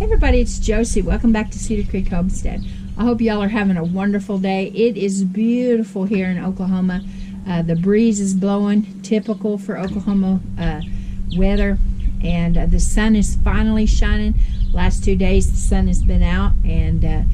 Hey everybody, it's Josie. Welcome back to Cedar Creek Homestead. I hope y'all are having a wonderful day. It is beautiful here in Oklahoma. The breeze is blowing, typical for Oklahoma weather, and the sun is finally shining. Last 2 days the sun has been out, and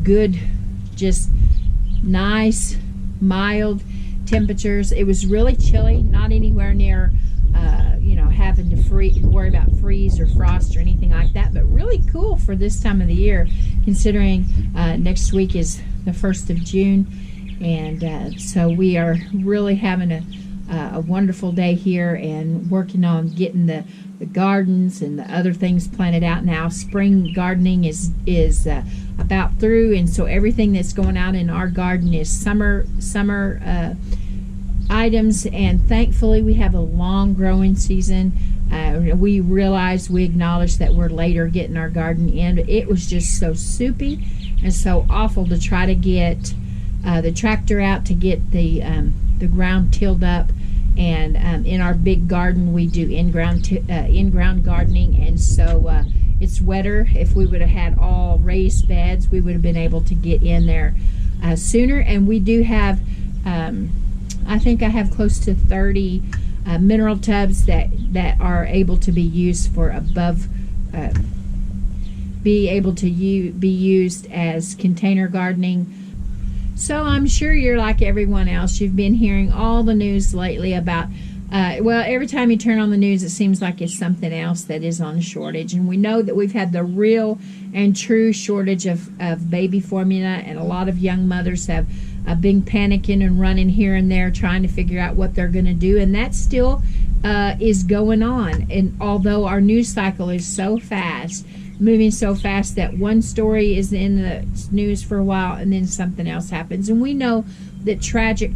good, just nice, mild temperatures. It was really chilly, not anywhere near having to worry about freeze or frost or anything like that, but really cool for this time of the year, considering next week is the 1st of June, and so we are really having a wonderful day here and working on getting the gardens and the other things planted out now. Spring gardening is about through, and so everything that's going out in our garden is summer items, and thankfully we have a long growing season. We acknowledge that we're later getting our garden in, but it was just so soupy and so awful to try to get the tractor out to get the ground tilled up. And in our big garden we do in-ground gardening, and so it's wetter. If we would have had all raised beds, we would have been able to get in there sooner. And we do have I think I have close to 30 mineral tubs that are able to be used for be used as container gardening. So I'm sure you're like everyone else. You've been hearing all the news lately about every time you turn on the news, it seems like it's something else that is on shortage. And we know that we've had the real and true shortage of baby formula, and a lot of young mothers have been panicking and running here and there trying to figure out what they're going to do, and that still is going on. And although our news cycle is so fast, moving so fast, that one story is in the news for a while and then something else happens, and we know that tragic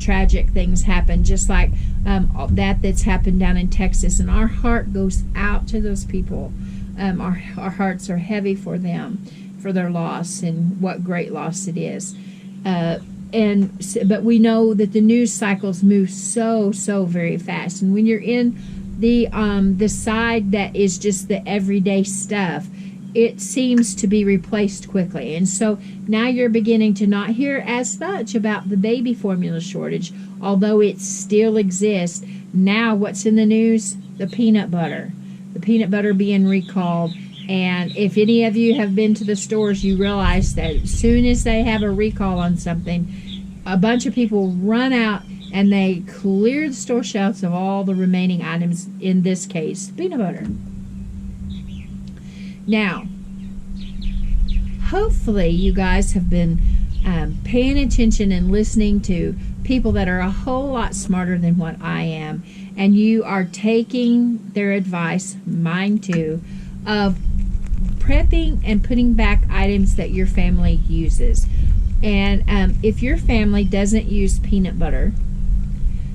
things happen, just like that's happened down in Texas, and our heart goes out to those people. Our hearts are heavy for them, for their loss, and what great loss it is. But we know that the news cycles move so very fast, and when you're in the side that is just the everyday stuff, it seems to be replaced quickly. And so now you're beginning to not hear as much about the baby formula shortage, although it still exists. Now what's in the news? The peanut butter being recalled. And if any of you have been to the stores, you realize that as soon as they have a recall on something, a bunch of people run out and they clear the store shelves of all the remaining items, in this case, peanut butter. Now, hopefully you guys have been paying attention and listening to people that are a whole lot smarter than what I am, and you are taking their advice, mine too, of prepping and putting back items that your family uses. And if your family doesn't use peanut butter,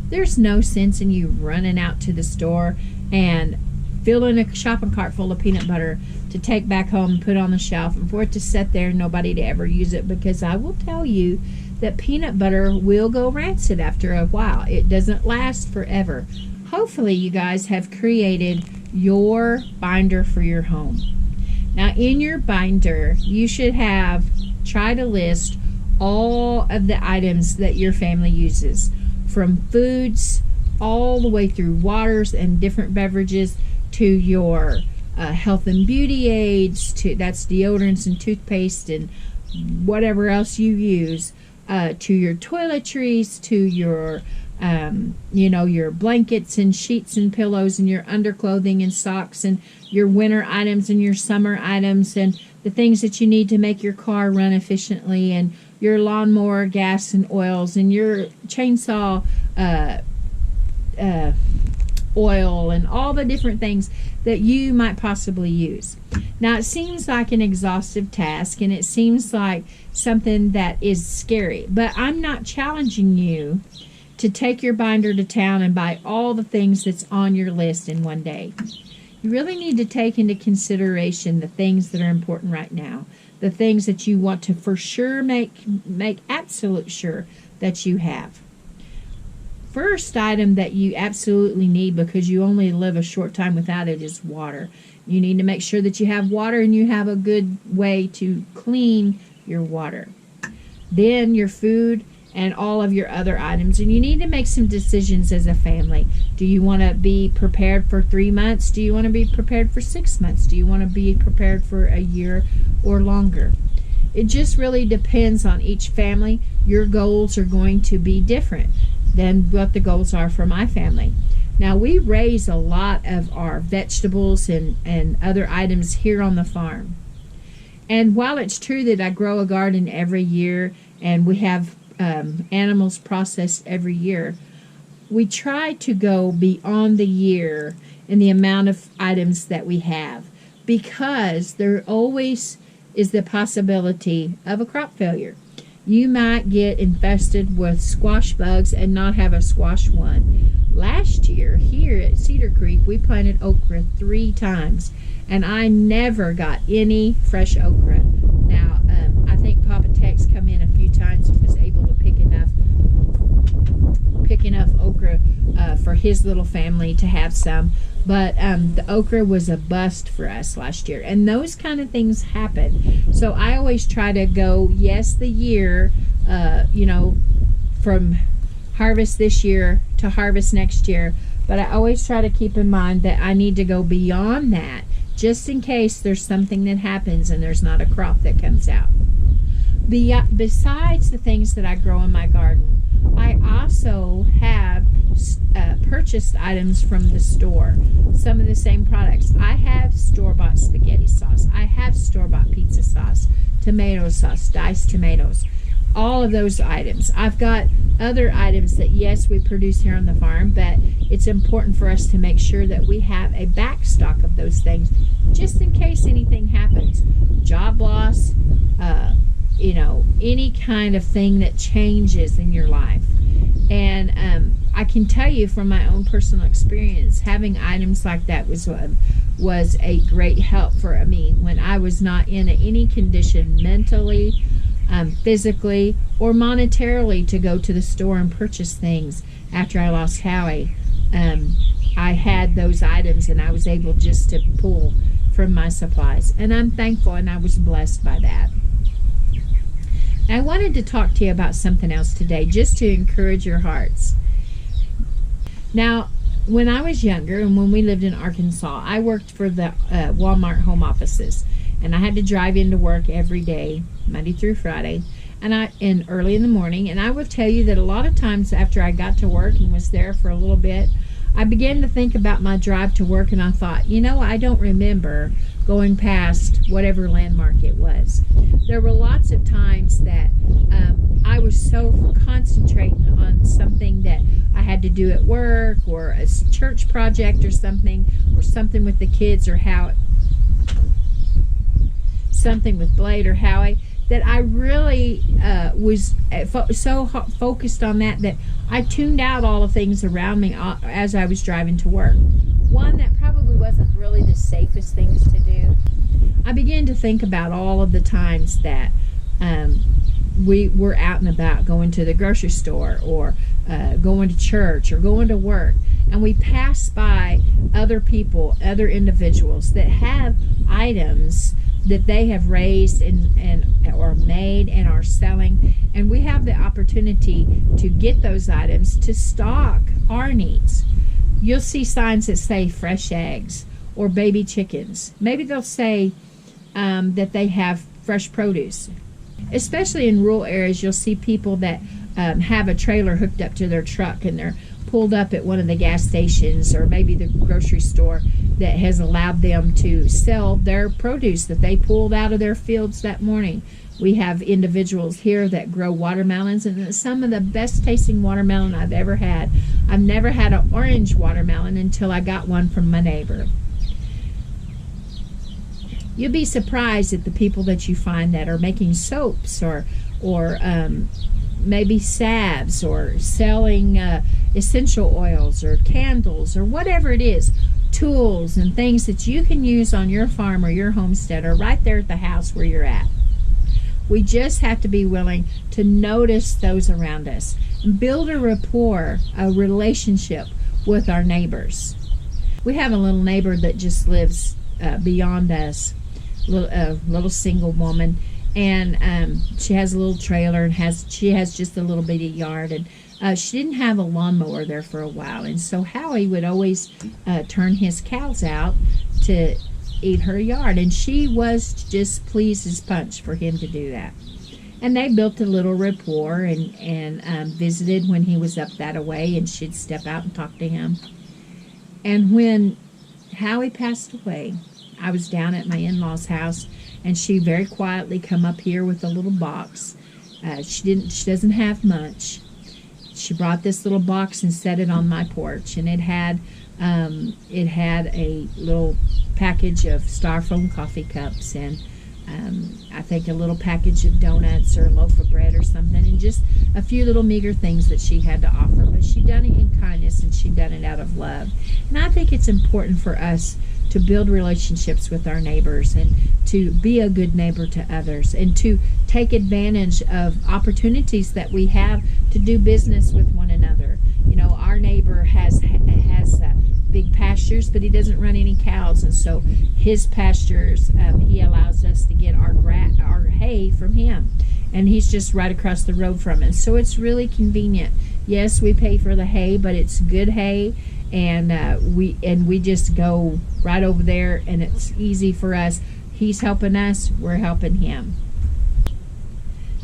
there's no sense in you running out to the store and filling a shopping cart full of peanut butter to take back home and put on the shelf, and for it to sit there and nobody to ever use it, because I will tell you that peanut butter will go rancid after a while. It doesn't last forever. Hopefully you guys have created your binder for your home. Now in your binder, you should try to list all of the items that your family uses, from foods all the way through waters and different beverages, to your health and beauty aids, that's deodorants and toothpaste and whatever else you use, to your toiletries, to your your blankets and sheets and pillows and your underclothing and socks and your winter items and your summer items and the things that you need to make your car run efficiently, and your lawnmower gas and oils, and your chainsaw oil, and all the different things that you might possibly use. Now it seems like an exhaustive task, and it seems like something that is scary, but I'm not challenging you to take your binder to town and buy all the things that's on your list in one day. You really need to take into consideration the things that are important right now, the things that you want to for sure make absolute sure that you have. First item that you absolutely need, because you only live a short time without it, is water. You need to make sure that you have water and you have a good way to clean your water. Then your food and all of your other items. And you need to make some decisions as a family. Do you want to be prepared for 3 months? Do you want to be prepared for 6 months? Do you want to be prepared for a year or longer? It just really depends on each family. Your goals are going to be different than what the goals are for my family. Now, we raise a lot of our vegetables and other items here on the farm. And while it's true that I grow a garden every year and we have animals processed every year, we try to go beyond the year in the amount of items that we have, because there always is the possibility of a crop failure. You might get infested with squash bugs and not have a squash one. Last year here at Cedar Creek, we planted okra 3 times, and I never got any fresh okra. Now, I think Papa Tex come in a few times and was able to pick enough okra for his little family to have some. But the okra was a bust for us last year. And those kind of things happen. So I always try to go, yes, the year, from harvest this year to harvest next year. But I always try to keep in mind that I need to go beyond that, just in case there's something that happens and there's not a crop that comes out. Besides the things that I grow in my garden, I also have purchased items from the store. Some of the same products. I have store-bought spaghetti sauce. I have store-bought pizza sauce, tomato sauce, diced tomatoes. All of those items. I've got other items that, yes, we produce here on the farm, but it's important for us to make sure that we have a backstock of those things just in case anything happens. Job loss, any kind of thing that changes in your life. And I can tell you from my own personal experience, having items like that was a great help for me when I was not in any condition mentally, physically, or monetarily to go to the store and purchase things after I lost Howie. I had those items and I was able just to pull from my supplies. And I'm thankful and I was blessed by that. I wanted to talk to you about something else today, just to encourage your hearts. Now, when I was younger and when we lived in Arkansas, I worked for the Walmart home offices, and I had to drive into work every day, Monday through Friday, and early in the morning. And I will tell you that a lot of times after I got to work and was there for a little bit, I began to think about my drive to work, and I thought, I don't remember going past whatever landmark it was. There were lots of times that I was so concentrating on something that I had to do at work, or a church project or something with the kids, or something with Blade or Howie, that I really was so focused on that I tuned out all the things around me as I was driving to work. One that probably wasn't really the safest things to do. I began to think about all of the times that we were out and about, going to the grocery store, or going to church, or going to work, and we pass by other people, other individuals that have items that they have raised and or made and are selling, and we have the opportunity to get those items to stock our needs. You'll see signs that say fresh eggs or baby chickens. Maybe they'll say that they have fresh produce. Especially in rural areas, you'll see people that have a trailer hooked up to their truck, and they're pulled up at one of the gas stations or maybe the grocery store that has allowed them to sell their produce that they pulled out of their fields that morning. We have individuals here that grow watermelons, and it's some of the best tasting watermelon I've ever had. I've never had an orange watermelon until I got one from my neighbor. You'll be surprised at the people that you find that are making soaps or maybe salves, or selling essential oils or candles or whatever it is, tools and things that you can use on your farm or your homestead, or right there at the house where you're at. We just have to be willing to notice those around us and build a rapport, a relationship with our neighbors. We have a little neighbor that just lives beyond us, little single woman, and she has a little trailer and she has just a little bitty yard, and she didn't have a lawnmower there for a while, and so Howie would always turn his cows out to eat her yard, and she was just pleased as punch for him to do that. And they built a little rapport and visited when he was up that away, and she'd step out and talk to him. And when Howie passed away, I was down at my in-laws' house, and she very quietly come up here with a little box. She doesn't have much. She brought this little box and set it on my porch, and it had a little package of styrofoam coffee cups, and I think a little package of donuts or a loaf of bread or something, and just a few little meager things that she had to offer. But she done it in kindness, and she done it out of love. And I think it's important for us to build relationships with our neighbors, and to be a good neighbor to others, and to take advantage of opportunities that we have to do business with one another. You know, our neighbor has big pastures, but he doesn't run any cows, and so his pastures, he allows us to get our hay from him, and he's just right across the road from us, so it's really convenient. Yes, we pay for the hay, but it's good hay, and we just go right over there, and it's easy for us. He's helping us, we're helping him.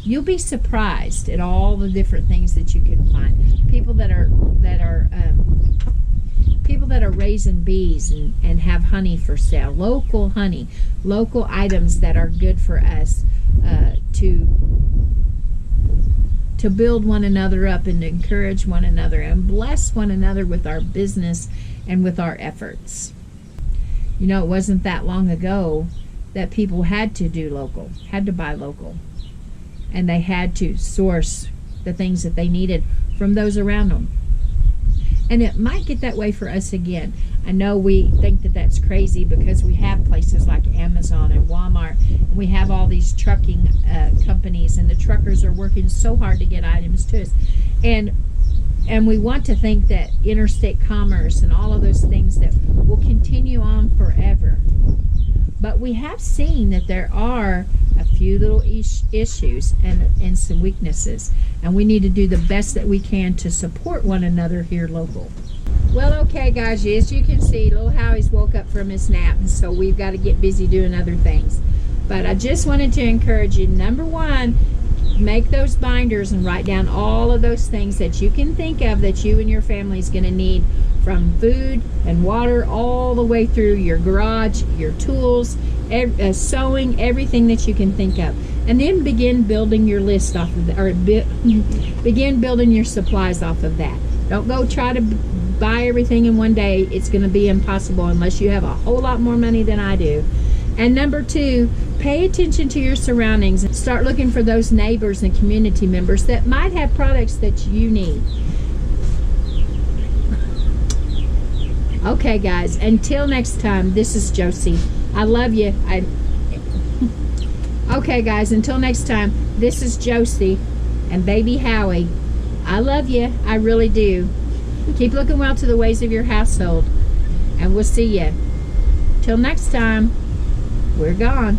You'll be surprised at all the different things that you can find. People that are raising bees and have honey for sale, local honey, local items that are good for us to build one another up and to encourage one another and bless one another with our business and with our efforts. You know, it wasn't that long ago that people had to do local, had to buy local, and they had to source the things that they needed from those around them. And it might get that way for us again. I know we think that that's crazy because we have places like Amazon and Walmart, and we have all these trucking companies, and the truckers are working so hard to get items to us. And we want to think that interstate commerce and all of those things that will continue on forever. But we have seen that there are a few little issues and some weaknesses, and we need to do the best that we can to support one another here local. Well, okay, guys, as you can see, little Howie's woke up from his nap, and so we've got to get busy doing other things. But I just wanted to encourage you, number one, make those binders and write down all of those things that you can think of that you and your family is going to need, from food and water all the way through your garage, your tools, sewing, everything that you can think of. And then begin building your list off of that, or begin building your supplies off of that. Don't go try to buy everything in one day. It's going to be impossible unless you have a whole lot more money than I do. And number two, pay attention to your surroundings and start looking for those neighbors and community members that might have products that you need. Okay, guys, until next time, this is Josie. I love you. Okay, guys, until next time, this is Josie and baby Howie. I love you. I really do. Keep looking well to the ways of your household, and we'll see you. Till next time, we're gone.